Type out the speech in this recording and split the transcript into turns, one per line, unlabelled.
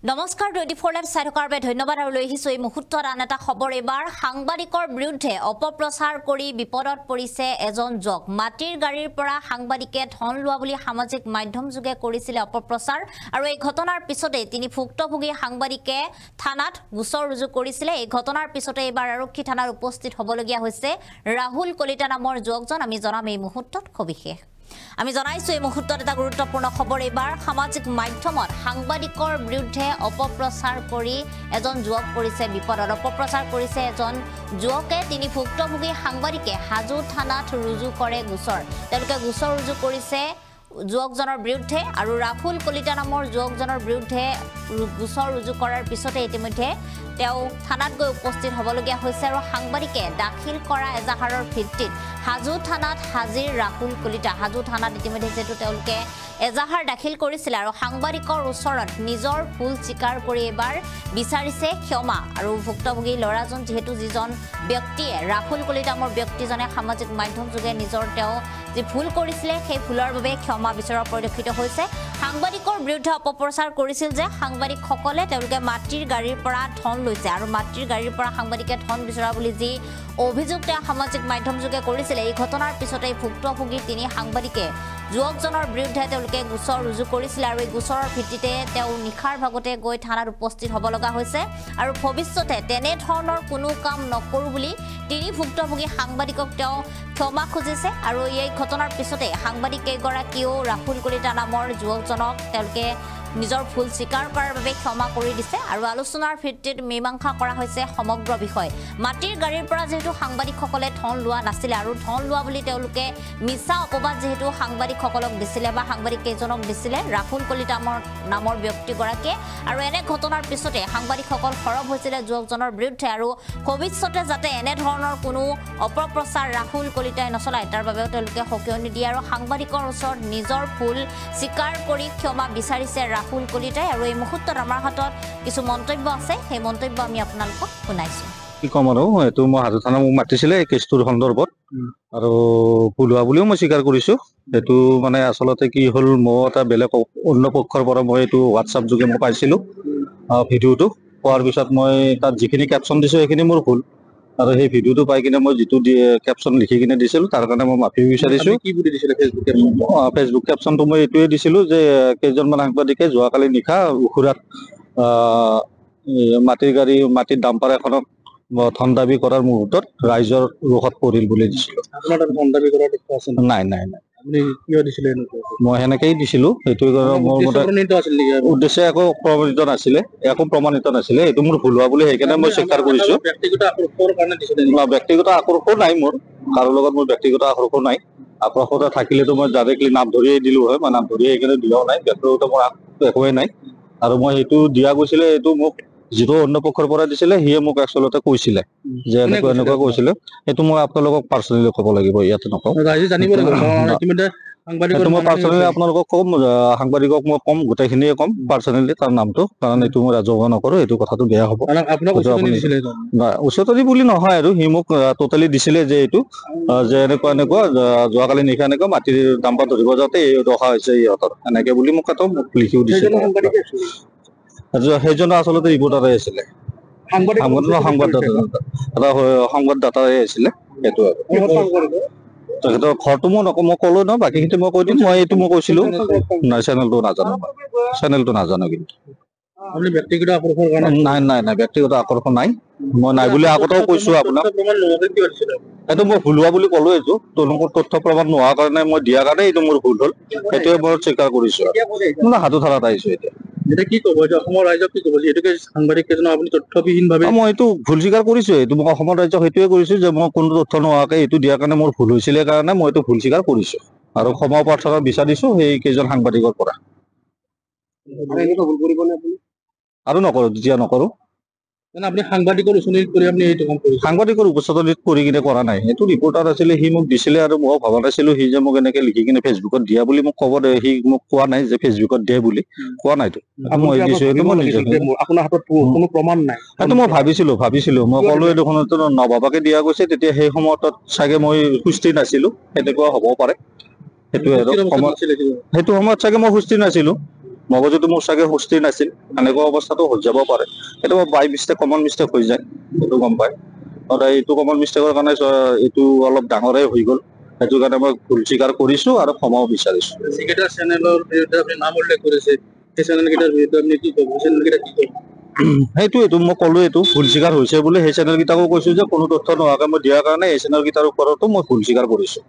নমস্কাৰ 24 লাইভ চাই থকাৰ বাবে ধন্যবাদ আৰু লৈ আহিছো এই মুহূৰ্তত আন এটা খবৰ এবাৰ সাংবাদিকৰ বিৰুদ্ধে অপপ্ৰচাৰ কৰি বিপদত পৰিছে এজন যুৱক মাটিৰ গাড়ীৰ পৰা সাংবাদিকে ধন লোৱা বুলি সামাজিক মাধ্যম যোগে কৰিছিল অপপ্ৰচাৰ আৰু এই ঘটনাৰ পিছতে তিনি ভুক্তভোগী সাংবাদিকে থানাত গোচৰ ৰুজু কৰিছিল এই ঘটনাৰ পিছতে এবাৰ আৰক্ষী থানাত উপস্থিত হ'বলগীয়া হৈছে ৰাহুল কলিতা নামৰ যুৱকজন আমি জনাম এই মুহূৰ্তত সবিশেষ আমি জনাইছো এই মুহূৰ্তত এটা গুৰুত্বপূৰ্ণ খবৰ এবাৰ সামাজিক মাধ্যমত সাংবাদিকৰ বিৰুদ্ধে অপপ্ৰচাৰ কৰি এজন যুৱক পৰিছে বিপদত অপপ্ৰচাৰ কৰিছে এজন যুৱকে তিনি ভুক্তভোগী সাংবাদিকে হাজু থানাত ৰুজু কৰে গোচৰ তেওঁলোকে গোচৰ ৰুজু কৰিছে যুৱকজনৰ বিৰুদ্ধে আৰু ৰাহুল কলিতা নামৰ যুৱকজনৰ বিৰুদ্ধে গোচৰ ৰুজু কৰাৰ পিছতে ইতিমধ্যে তেওঁ থানাত গৈ উপস্থিত হ'বলগীয়া হৈছে আৰু সাংবাদিকে দাখিল কৰা এজাহাৰৰ ভিত্তিত হাজু থানাত হাজিৰ ৰাহুল কলিতা হাজু থানাত ইতিমধ্যে যেটো তেওঁলোকে এজাহাৰ দাখিল কৰিছিল আৰু সাংবাদিকৰ ওচৰত নিজৰ ভুল স্বীকাৰ কৰি এবাৰ বিচাৰিছে ক্ষমা আৰু ভুক্তভোগী লৰাজন যেহেতু যিজন ব্যক্তিয়ে ৰাহুল কলিতা নামৰ ব্যক্তিজনে সামাজিক মাধ্যম যোগে নিজৰ তেওঁ যে ভুল কৰিছিল সেই ভুলৰ বাবে ক্ষমা বিচৰা পৰিলক্ষিত হৈছে সাংবাদিকৰ বিৰুদ্ধে অপপ্ৰচাৰ কৰিছিল যে সাংবাদিকসকলে তেওঁলোকে মাটিৰ গাড়ীৰ পৰা ধন লৈছে আৰু মাটিৰ গাড়ীৰ পৰা সাংবাদিকে ধন বিচৰা বুলি যি অভিযোগ তেওঁ সামাজিক মাধ্যম যোগে কৰিছিল এই ঘটনাৰ পিছতে ভুক্তভোগী তিনি সাংবাদিকে যুৱকজনৰ বিৰুদ্ধে তেওঁলোকে গোচৰ ৰুজু কৰিছিল আৰু এই গোচৰৰ ভিত্তিতে তেওঁ নিখাৰ ভাগতে গৈ থানাত উপস্থিত হ'ব লগা হৈছে আৰু ভৱিষ্যতে তেনে ধৰণৰ কোনো কাম নকৰো বুলি তিনি ভুক্তভোগী সাংবাদিকক তেওঁ ক্ষমা খুজিছে আৰু এই ঘটনাৰ পিছতে সাংবাদিক কেইগৰাকীও ৰাহুল কলিতা নামৰ যুৱকজনক তেওঁলোকে নিজৰ ভুল স্বীকাৰ কৰাৰ বাবে ক্ষমা কৰি দিছে আৰু আলোচনাৰ ভিত্তিত মীমাংসা কৰা হৈছে সমগ্ৰ বিষয় মাটিৰ গাড়ীৰ পৰা যেহেতু সাংবাদিকসকলে ধন লোৱা নাছিল আৰু ধন লোৱা বুলি তেওঁলোকে মিছা অপবাদ যেহেতু সাংবাদিকসকলক দিছিলে বা সাংবাদিক কেইজনক দিছিলে ৰাহুল কলিতা নামৰ ব্যক্তিগৰাকীয়ে আৰু এনে ঘটনাৰ পিছতে সাংবাদিকসকল সৰব হৈছিল যুৱকজনৰ বিৰুদ্ধে আৰু ভৱিষ্যতে যাতে এনে ধৰণৰ কোনো অপপ্ৰচাৰ ৰাহুল কলিতাই নচলায় তাৰ বাবেও তেওঁলোকে সকিয়নি দিয়ে আৰু সাংবাদিকৰ ওচৰত নিজৰ ভুল স্বীকাৰ কৰি ক্ষমা বিচাৰিছে ৰাহুল কলিতাই আৰু এই মুহূৰ্তত আমাৰ হাতত কিছু মন্তব্য আছে সেই মন্তব্য আমি আপোনালোকক শুনাইছো
কি কম আৰু এটো মই হাজু থানা মোক মাতিছিলে এই কেছটোৰ সন্দৰ্ভত আৰু ভুল হোৱা বুলিও মই স্বীকাৰ কৰিছো এটো মানে আচলতে কি হল মই এটা বেলেগ অন্য পক্ষৰ পৰা মই এটো হোৱাটছআপ যোগে মই পাইছিলো ভিডিওটো পোৱাৰ পিছত মই তাত যিখিনি ক্যাপশন দিছো সেইখিনি মোৰ ভুল আৰু সেই ভিডিওটো পাই কিনে মই যেটো ক্যাপশন লিখি কিনে দিছিল তাৰ কাৰণে মই মাফি বিচাৰিছো কি বুলি দিছিলে ফেসবুক ক্যাপশনটো মই এটোৱে দিছিলো যে কেইজনমান সাংবাদিকে যোৱাকালি নিশা উখুৰাত মাটিৰ ডাম্পাৰ এখনক ধন দাবী কৰাৰ মুহূৰ্তত ৰাইজৰ ৰোষত পৰিল বুলি দিছিলো আপোনাৰ ধন দাবী কৰাৰ দেখুৱা আছে নাই নাই নাই আপুনি কিয় দিছিলে মই হেনেকেই দিছিলো এটো মোৰ মতে উদ্দেশ্য একো প্ৰমাণিত নাছিলে এটো মোৰ ভুল হোৱা বুলি সেইকাৰণে মই স্বীকাৰ কৰিছো ব্যক্তিগত আকৰ্ষণৰ কাৰণে দিছিলে ব্যক্তিগত আকৰ্ষণ নাই মোৰ কাৰো লগত মোৰ ব্যক্তিগত আকৰ্ষণ নাই আকৰ্ষণ থাকিলেতো মই ডাইৰেক্টলি নাম ধৰিয়ে দিলো হয় মই নাম ধৰি সেইকাৰণে দিয়াও নাই ব্যক্তিগত মোৰ একোৱে নাই আৰু মই সেইটো দিয়া গৈছিলে এটো মোক যেটো অন্য পক্ষৰ পৰা দিছিলে হিয়ে মোক আচলতে কৈছিলে যে এনেকুৱা কৈছিলে এটো মই আপোনালোকক পাৰ্সোনালি ক'ব লাগিব ইয়াতে নকওঁ ৰাইজে জানিব লাগিব ইতিমধ্যে সাংবাদিকৰ মই পাৰ্সোনালি আপোনালোকক কম সাংবাদিকক মই কম গোটেইখিনিয়ে কম পাৰ্সোনালি তাৰ নামটো কাৰণ এটো মই ৰাজহুৱা নকৰো এটো কথাটো বেয়া হ'ব আপোনাক উচতনি দিছিলে না উচতনি বুলি নহয় আৰু হি মোক টোটালি দিছিলে যে এটো যে এনেকুৱা যোৱাকালি নিশা এনেকুৱা মাটিৰ ডাম্পাৰ ধৰিব যাওঁতে এই দখা হৈছে ইহঁতৰ এনেকে বুলি মোক কথা লিখিও দিছিলে সেইজন আচলতে ৰিপৰ্টাৰ আছিলে সংবাদদাতাই আছিলে এটো তেখেতৰ ঘৰটো মই ক'লো ন বাকীখিনি মই কৈ দিম মই এইটো মই কৈছিলো নাই চেনেলটো নাজানো কিন্তু আপুনি ব্যক্তিগত আকৰ্ষণৰ কাৰণে নাই ব্যক্তিগত আকৰ্ষণ নাই মই নাই বুলি আগতেও কৈছো আপোনাক এটো মই ভুল হোৱা বুলি ক'লো এইটো তেওঁলোকৰ তথ্য প্ৰমাণ নোহোৱাৰ কাৰণে মই দিয়াৰ কাৰণে এইটো মোৰ ভুল হ'ল সেইটোৱে মই স্বীকাৰ কৰিছো মই হাজু থানাত আহিছো এতিয়া এটা কি ক'ব যে অসমৰ ৰাইজক কি ক'ব যেটোকে সাংবাদিক কেজন আপুনি তথ্যবিহীনভাৱে মই এইটো ভুল স্বীকাৰ কৰিছো এইটো মই অসমৰ ৰাইজক সেইটোৱে কৰিছো যে মই কোনো তথ্য নোহোৱাকৈ এইটো দিয়াৰ কাৰণে মোৰ ভুল হৈছিল কাৰণে মই এইটো ভুল স্বীকাৰ কৰিছো আৰু ক্ষমা প্ৰাৰ্থনা বিচাৰিছো সেই কেইজন সাংবাদিকৰ পৰা আৰু নকৰো যেতিয়া নকৰো আপনি সাংবাদিকৰ উচতনিত কৰি আপনি এইটো কাম কৰিছে সাংবাদিকৰ উপস্থিতিত কৰি কিনে কৰা নাই এটো ৰিপৰ্টাৰ আছিল হি মোক দিছিলে আৰু মই ভাবা নাছিলো হি যে মোক এনেকে লিখি কিনে ফেসবুকত দিয়া বুলি মোক ক'ব দে হি মোক কোৱা নাই যে ফেসবুকত দে বুলি কোৱা নাইতো মই দিছো এটো মই নিজে আপোনাৰ হাতত কোনো প্ৰমাণ নাই এটো মই ভাবিছিলো মই ক'লো দেখোন নভাবাকে দিয়া গৈছে তেতিয়া সেই সময়ত চাগে মই সুস্থিৰ নাছিলো এনেকুৱা হ'ব পাৰে সেইটো সময়ত চাগে মই সুস্থিৰ নাছিলো মগজুটো মোৰ চাগে সুস্থিৰ নাছিল, এনেকুৱা অৱস্থাটো হৈ যাব পাৰে। সেইটো বাই মিষ্টেক, কমন মিষ্টেক হৈ যায়, সেইটো গম পায়। আৰু এইটো কমন মিষ্টেকৰ কাৰণে এইটো অলপ ডাঙৰে হৈ গ'ল, সেইটো কাৰণে মই ভুল স্বীকাৰ কৰিছো আৰু ক্ষমাও বিচাৰিছো।
যিকেইটা চেনেলৰ বিৰুদ্ধে আপুনি নাম উল্লেখ কৰিছে, সেই চেনেলকেইটাৰ বিৰুদ্ধে আপুনি কি ক'ব? চেনেলকেইটা কি ক'ব?
সেইটোৱেইটো মই ক'লো, এইটো ভুল স্বীকাৰ হৈছে বুলি সেই চেনেলকেইটাকো কৈছো যে কোনো তথ্য নোহোৱাকে মই দিয়াৰ কাৰণে এই চেনেলকেইটাৰ ওপৰতো মই ভুল স্বীকাৰ কৰিছো।